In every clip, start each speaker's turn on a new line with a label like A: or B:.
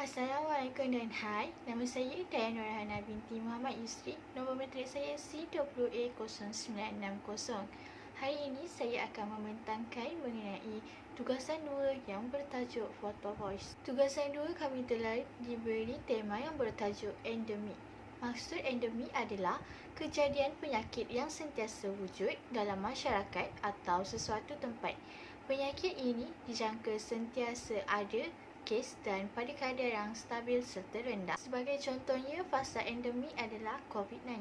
A: Assalamualaikum dan hai. Nama saya Dayana Nurhana binti Muhammad Yusri. Nombor matrik saya C20A0960. Hari ini saya akan membentangkan mengenai tugasan 2 yang bertajuk Photo Voice. Tugasan 2 kami telah diberi tema yang bertajuk endemik. Maksud endemik adalah kejadian penyakit yang sentiasa wujud dalam masyarakat atau sesuatu tempat. Penyakit ini dijangka sentiasa ada kes dan pada kadar yang stabil serta rendah. Sebagai contohnya, fasa endemik adalah COVID-19.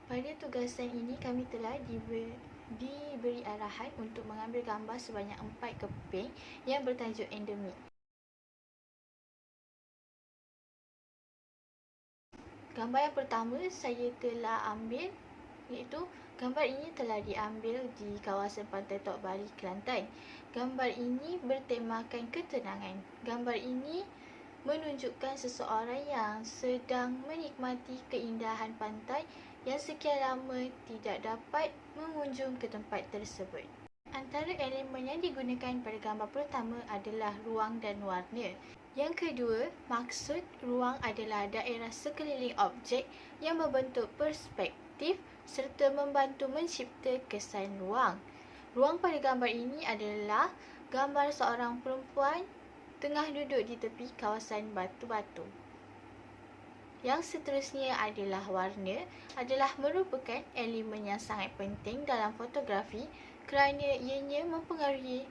A: Pada tugasan ini kami telah diberi arahan untuk mengambil gambar sebanyak 4 keping yang bertajuk endemik. Gambar yang pertama saya telah ambil iaitu gambar ini telah diambil di kawasan Pantai Tok Bali, Kelantan. Gambar ini bertemakan ketenangan. Gambar ini menunjukkan seseorang yang sedang menikmati keindahan pantai yang sekian lama tidak dapat mengunjung ke tempat tersebut. Antara elemen yang digunakan pada gambar pertama adalah ruang dan warna. Yang kedua, maksud ruang adalah daerah sekeliling objek yang membentuk perspektif serta membantu mencipta kesan ruang. Ruang pada gambar ini adalah gambar seorang perempuan tengah duduk di tepi kawasan batu-batu. Yang seterusnya adalah warna, adalah merupakan elemen yang sangat penting dalam fotografi kerana ianya mempengaruhi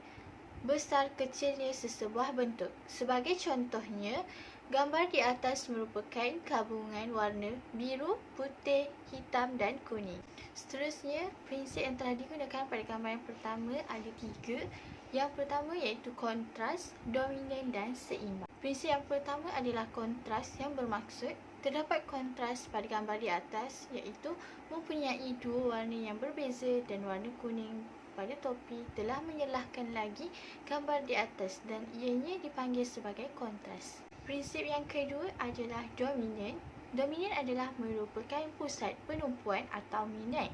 A: besar kecilnya sesebuah bentuk. Sebagai contohnya, gambar di atas merupakan gabungan warna biru, putih, hitam dan kuning. Seterusnya, prinsip yang telah digunakan pada gambar yang pertama ada 3. Yang pertama iaitu kontras, dominan dan seimbang. Prinsip yang pertama adalah kontras yang bermaksud terdapat kontras pada gambar di atas iaitu mempunyai 2 warna yang berbeza dan warna kuning pada topi telah menyelahkan lagi gambar di atas dan ianya dipanggil sebagai kontras. Prinsip yang kedua adalah dominan. Dominan adalah merupakan pusat penumpuan atau minat.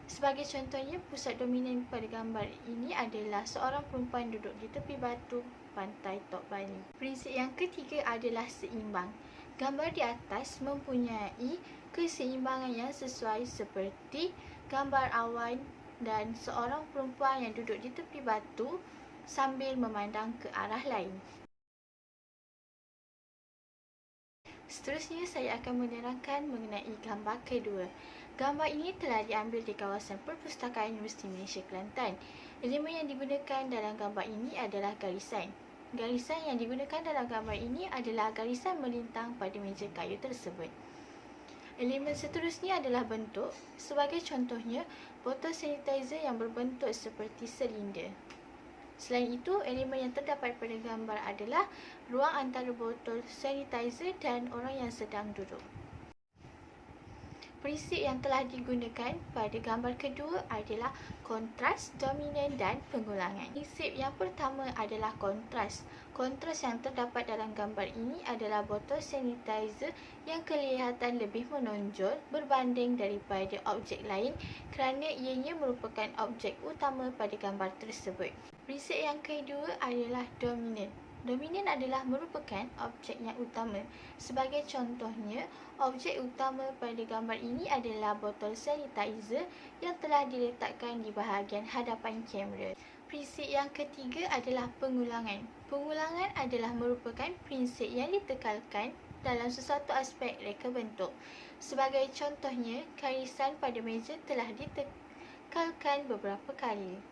A: Sebagai contohnya, pusat dominan pada gambar ini adalah seorang perempuan duduk di tepi batu Pantai Tok Bali. Prinsip yang ketiga adalah seimbang. Gambar di atas mempunyai keseimbangan yang sesuai seperti gambar awan dan seorang perempuan yang duduk di tepi batu sambil memandang ke arah lain. Seterusnya saya akan menerangkan mengenai gambar kedua. Gambar ini telah diambil di kawasan Perpustakaan Universiti Malaysia Kelantan. Elemen yang digunakan dalam gambar ini adalah garisan. Garisan yang digunakan dalam gambar ini adalah garisan melintang pada meja kayu tersebut. Elemen seterusnya adalah bentuk. Sebagai contohnya, botol sanitizer yang berbentuk seperti silinder. Selain itu, elemen yang terdapat pada gambar adalah ruang antara botol sanitizer dan orang yang sedang duduk. Prinsip yang telah digunakan pada gambar kedua adalah kontras, dominan dan pengulangan. Prinsip yang pertama adalah kontras. Kontras yang terdapat dalam gambar ini adalah botol sanitizer yang kelihatan lebih menonjol berbanding daripada objek lain kerana ianya merupakan objek utama pada gambar tersebut. Prinsip yang kedua adalah dominan. Dominan adalah merupakan objek yang utama. Sebagai contohnya, objek utama pada gambar ini adalah botol sanitizer yang telah diletakkan di bahagian hadapan kamera. Prinsip yang ketiga adalah pengulangan. Pengulangan adalah merupakan prinsip yang ditekalkan dalam sesuatu aspek reka bentuk. Sebagai contohnya, garisan pada meja telah ditekalkan beberapa kali.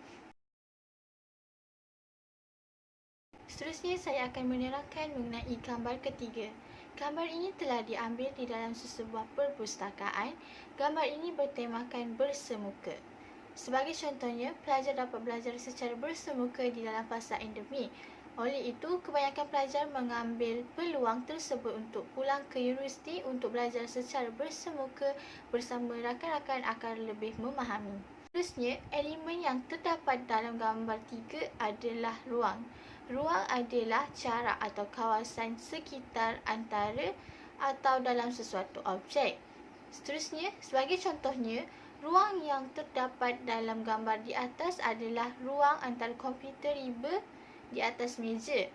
A: Seterusnya saya akan menerangkan mengenai gambar ketiga. Gambar ini telah diambil di dalam sesebuah perpustakaan. Gambar ini bertemakan bersemuka. Sebagai contohnya, pelajar dapat belajar secara bersemuka di dalam fasa endemik. Oleh itu, kebanyakan pelajar mengambil peluang tersebut untuk pulang ke universiti untuk belajar secara bersemuka bersama rakan-rakan agar lebih memahami. Seterusnya, elemen yang terdapat dalam gambar 3 adalah ruang. Ruang adalah jarak atau kawasan sekitar antara atau dalam sesuatu objek. Seterusnya, sebagai contohnya, ruang yang terdapat dalam gambar di atas adalah ruang antara komputer riba di atas meja.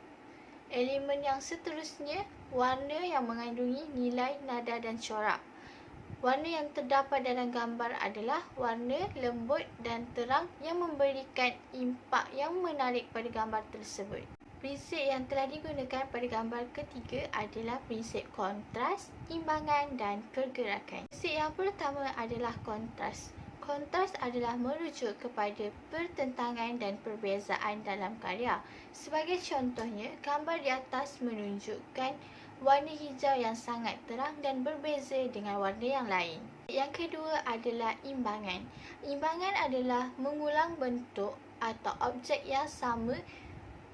A: Elemen yang seterusnya, warna yang mengandungi nilai nada dan corak. Warna yang terdapat dalam gambar adalah warna lembut dan terang yang memberikan impak yang menarik pada gambar tersebut. Prinsip yang telah digunakan pada gambar ketiga adalah prinsip kontras, imbangan dan pergerakan. Prinsip yang pertama adalah kontras. Kontras adalah merujuk kepada pertentangan dan perbezaan dalam karya. Sebagai contohnya, gambar di atas menunjukkan warna hijau yang sangat terang dan berbeza dengan warna yang lain. Yang kedua adalah imbangan. Imbangan adalah mengulang bentuk atau objek yang sama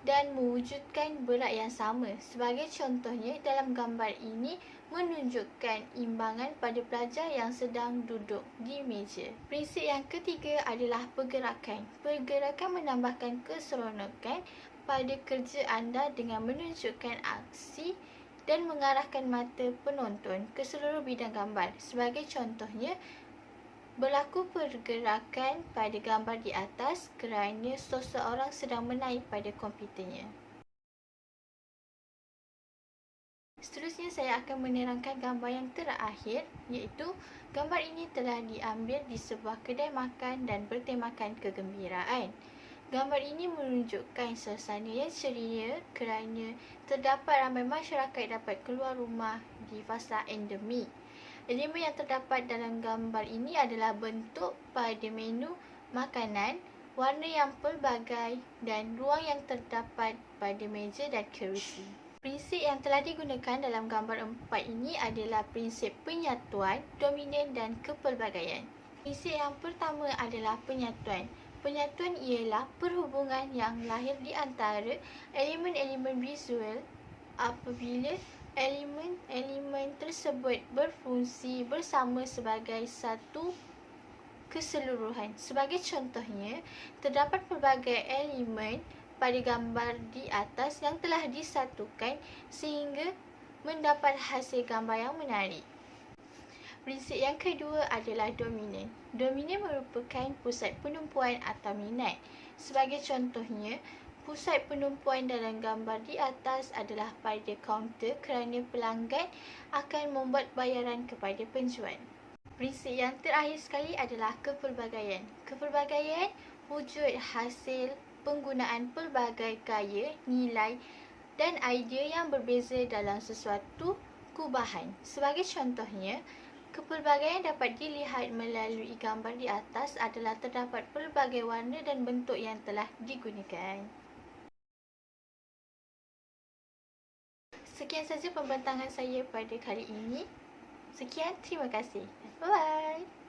A: dan mewujudkan berat yang sama. Sebagai contohnya, dalam gambar ini menunjukkan imbangan pada pelajar yang sedang duduk di meja. Prinsip yang ketiga adalah pergerakan. Pergerakan menambahkan keseronokan pada kerja anda dengan menunjukkan aksi dan mengarahkan mata penonton ke seluruh bidang gambar. Sebagai contohnya, berlaku pergerakan pada gambar di atas kerana seseorang sedang menaip pada komputernya. Seterusnya saya akan menerangkan gambar yang terakhir, iaitu gambar ini telah diambil di sebuah kedai makan dan bertemakan kegembiraan. Gambar ini menunjukkan suasana yang ceria kerana terdapat ramai masyarakat dapat keluar rumah di fasa endemik. Elemen yang terdapat dalam gambar ini adalah bentuk pada menu makanan, warna yang pelbagai dan ruang yang terdapat pada meja dan kerusi. Prinsip yang telah digunakan dalam gambar 4 ini adalah prinsip penyatuan, dominan dan kepelbagaian. Prinsip yang pertama adalah penyatuan. Penyatuan ialah perhubungan yang lahir di antara elemen-elemen visual apabila elemen-elemen tersebut berfungsi bersama sebagai satu keseluruhan. Sebagai contohnya, terdapat pelbagai elemen pada gambar di atas yang telah disatukan sehingga mendapat hasil gambar yang menarik. Prinsip yang kedua adalah dominan. Dominan merupakan pusat penumpuan atau minat. Sebagai contohnya, pusat penumpuan dalam gambar di atas adalah pada kaunter kerana pelanggan akan membuat bayaran kepada penjual. Prinsip yang terakhir sekali adalah kepelbagaian. Kepelbagaian wujud hasil penggunaan pelbagai gaya, nilai dan idea yang berbeza dalam sesuatu kubahan. Sebagai contohnya, kepelbagaian dapat dilihat melalui gambar di atas adalah terdapat pelbagai warna dan bentuk yang telah digunakan. Sekian saja pembentangan saya pada kali ini. Sekian, terima kasih. Bye-bye.